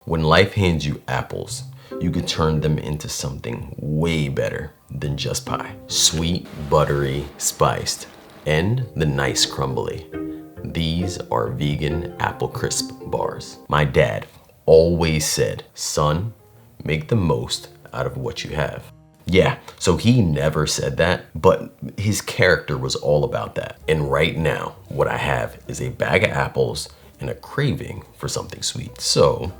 When life hands you apples, you can turn them into something way better than just pie. Sweet, buttery, spiced, and the nice crumbly. These are vegan apple crisp bars. My dad always said, son, make the most out of what you have. Yeah, so he never said that, but his character was all about that. And right now, what I have is a bag of apples and a craving for something sweet. So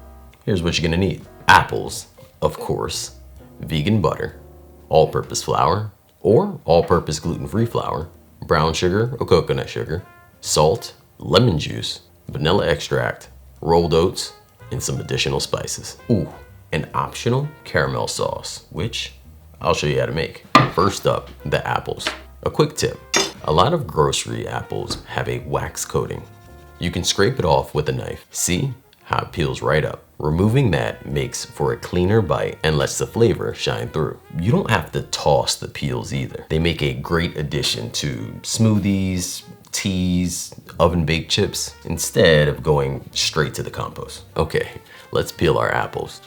here's what you're gonna need. Apples, of course, vegan butter, all-purpose flour, or all-purpose gluten-free flour, brown sugar or coconut sugar, salt, lemon juice, vanilla extract, rolled oats, and some additional spices. Ooh, an optional caramel sauce, which I'll show you how to make. First up, the apples. A quick tip, a lot of grocery apples have a wax coating. You can scrape it off with a knife. See how it peels right up. Removing that makes for a cleaner bite and lets the flavor shine through. You don't have to toss the peels either. They make a great addition to smoothies, teas, oven baked chips, instead of going straight to the compost. Okay, let's peel our apples.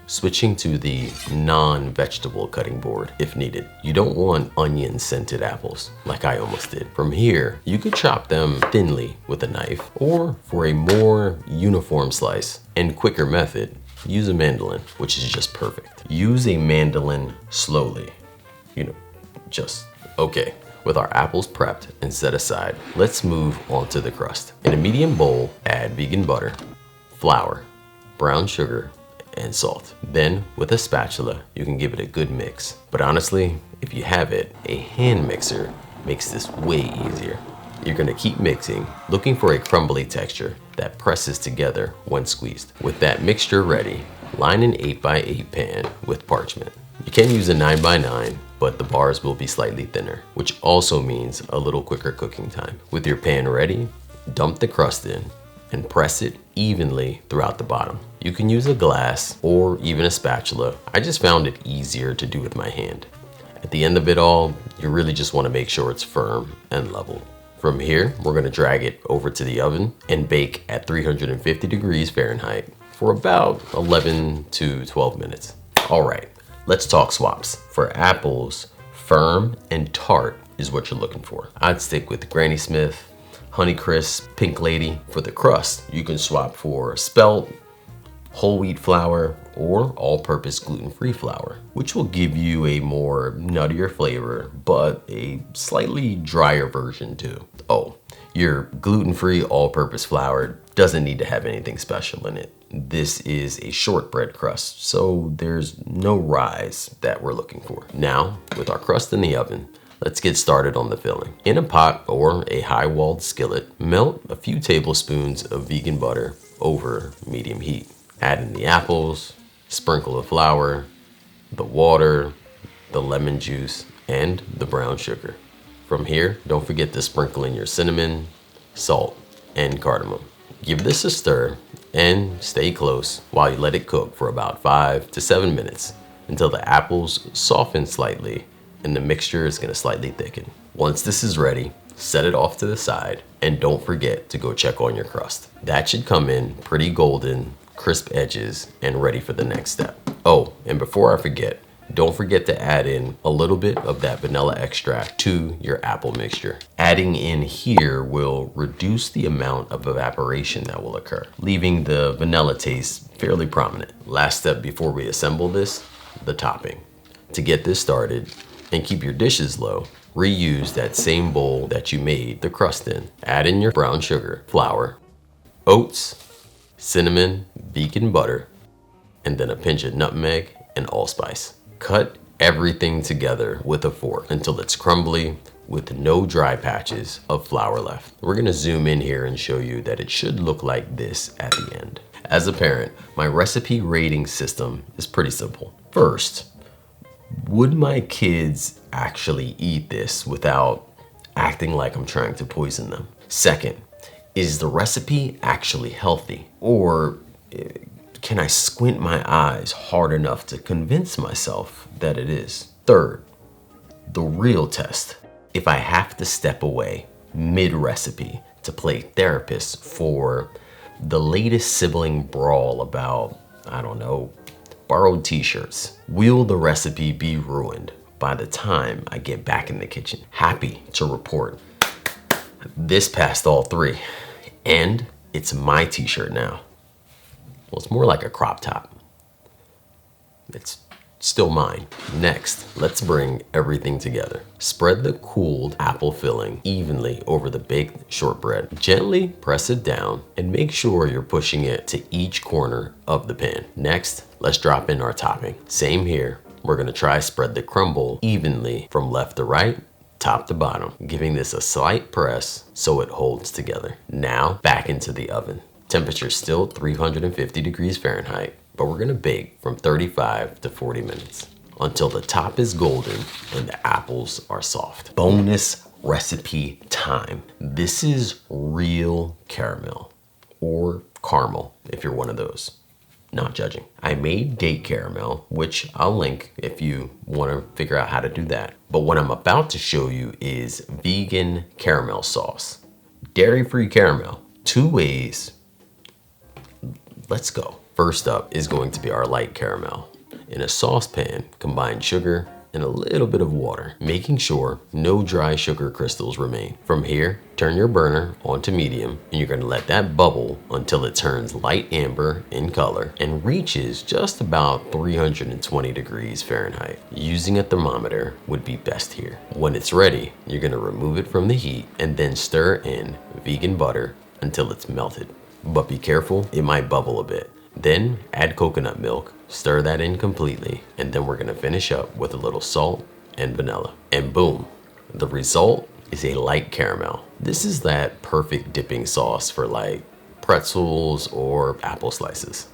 Switching to the non-vegetable cutting board if needed. You don't want onion scented apples like I almost did. From here, you could chop them thinly with a knife, or for a more uniform slice and quicker method, use a mandolin, which is just perfect. Use a mandolin slowly, okay. With our apples prepped and set aside, let's move on to the crust. In a medium bowl, add vegan butter, flour, brown sugar, and salt. Then with a spatula, you can give it a good mix. But honestly, if you have it, a hand mixer makes this way easier. You're gonna keep mixing, looking for a crumbly texture that presses together when squeezed. With that mixture ready, line an 8x8 pan with parchment. You can use a 9x9, but the bars will be slightly thinner, which also means a little quicker cooking time. With your pan ready, dump the crust in and press it evenly throughout the bottom. You can use a glass or even a spatula. I just found it easier to do with my hand. At the end of it all, you really just want to make sure it's firm and level. From here, we're going to drag it over to the oven and bake at 350 degrees Fahrenheit for about 11 to 12 minutes. All right, let's talk swaps. For apples, firm and tart is what you're looking for. I'd stick with Granny Smith, Honeycrisp, Pink Lady. For the crust, you can swap for spelt, whole wheat flour, or all-purpose gluten-free flour, which will give you a more nuttier flavor, but a slightly drier version too. Oh, your gluten-free all-purpose flour doesn't need to have anything special in it. This is a shortbread crust, so there's no rise that we're looking for. Now, with our crust in the oven, let's get started on the filling. In a pot or a high-walled skillet, melt a few tablespoons of vegan butter over medium heat. Add in the apples, sprinkle the flour, the water, the lemon juice, and the brown sugar. From here, don't forget to sprinkle in your cinnamon, salt, and cardamom. Give this a stir and stay close while you let it cook for about 5 to 7 minutes until the apples soften slightly and the mixture is gonna slightly thicken. Once this is ready, set it off to the side and don't forget to go check on your crust. That should come in pretty golden, crisp edges, and ready for the next step. Oh, and before I forget, don't forget to add in a little bit of that vanilla extract to your apple mixture. Adding in here will reduce the amount of evaporation that will occur, leaving the vanilla taste fairly prominent. Last step before we assemble this, the topping. To get this started and keep your dishes low, reuse that same bowl that you made the crust in. Add in your brown sugar, flour, oats, cinnamon, vegan butter, and then a pinch of nutmeg and allspice. Cut everything together with a fork until it's crumbly with no dry patches of flour left. We're gonna zoom in here and show you that it should look like this at the end. As a parent, my recipe rating system is pretty simple. First, would my kids actually eat this without acting like I'm trying to poison them? Second, is the recipe actually healthy? Or can I squint my eyes hard enough to convince myself that it is? Third, the real test. If I have to step away mid-recipe to play therapist for The latest sibling brawl about, I don't know, borrowed t-shirts. Will the recipe be ruined by the time I get back in the kitchen? Happy to report this passed all three, and it's my t-shirt now. Well, it's more like a crop top. It's still mine. Next, let's bring everything together. Spread the cooled apple filling evenly over the baked shortbread. Gently press it down and make sure you're pushing it to each corner of the pan. Next, let's drop in our topping. Same here. We're gonna try spread the crumble evenly from left to right, top to bottom, giving this a slight press so it holds together. Now, back into the oven. Temperature still 350 degrees Fahrenheit, but we're gonna bake from 35 to 40 minutes until the top is golden and the apples are soft. Bonus recipe time. This is real caramel, or caramel if you're one of those. Not judging. I made date caramel, which I'll link if you want to figure out how to do that. But what I'm about to show you is vegan caramel sauce. Dairy-free caramel. 2 ways. Let's go. First up is going to be our light caramel. In a saucepan, combine sugar and a little bit of water, making sure no dry sugar crystals remain. From here, turn your burner onto medium, and you're gonna let that bubble until it turns light amber in color and reaches just about 320 degrees Fahrenheit. Using a thermometer would be best here. When it's ready, you're gonna remove it from the heat and then stir in vegan butter until it's melted. But be careful, it might bubble a bit. Then add coconut milk, stir that in completely, and then we're gonna finish up with a little salt and vanilla. And boom, the result is a light caramel. This is that perfect dipping sauce for like pretzels or apple slices.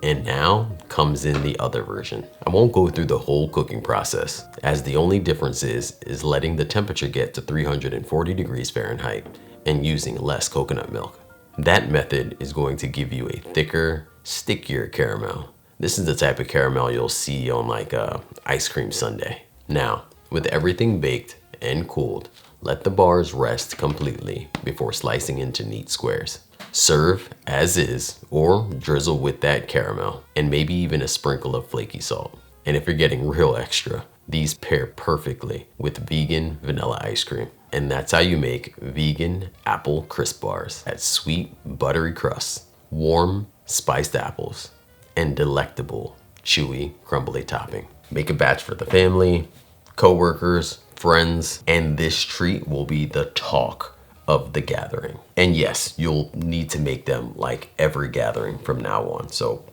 And now comes in the other version. I won't go through the whole cooking process, as the only difference is letting the temperature get to 340 degrees Fahrenheit and using less coconut milk. That method is going to give you a thicker, stickier caramel. This is the type of caramel you'll see on like a ice cream sundae. Now, with everything baked and cooled, let the bars rest completely before slicing into neat squares. Serve as is or drizzle with that caramel and maybe even a sprinkle of flaky salt. And if you're getting real extra, these pair perfectly with vegan vanilla ice cream. And that's how you make vegan apple crisp bars. That sweet, buttery crust, warm, spiced apples, and delectable, chewy, crumbly topping. Make a batch for the family, co-workers, friends, and this treat will be the talk of the gathering. And yes, you'll need to make them like every gathering from now on. So,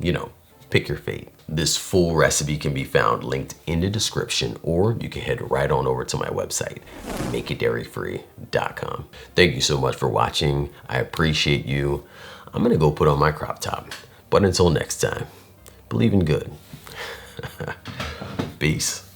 pick your fate. This full recipe can be found linked in the description, or you can head right on over to my website, makeitdairyfree.com. Thank you so much for watching. I appreciate you. I'm gonna go put on my crop top. But until next time, believe in good. Peace.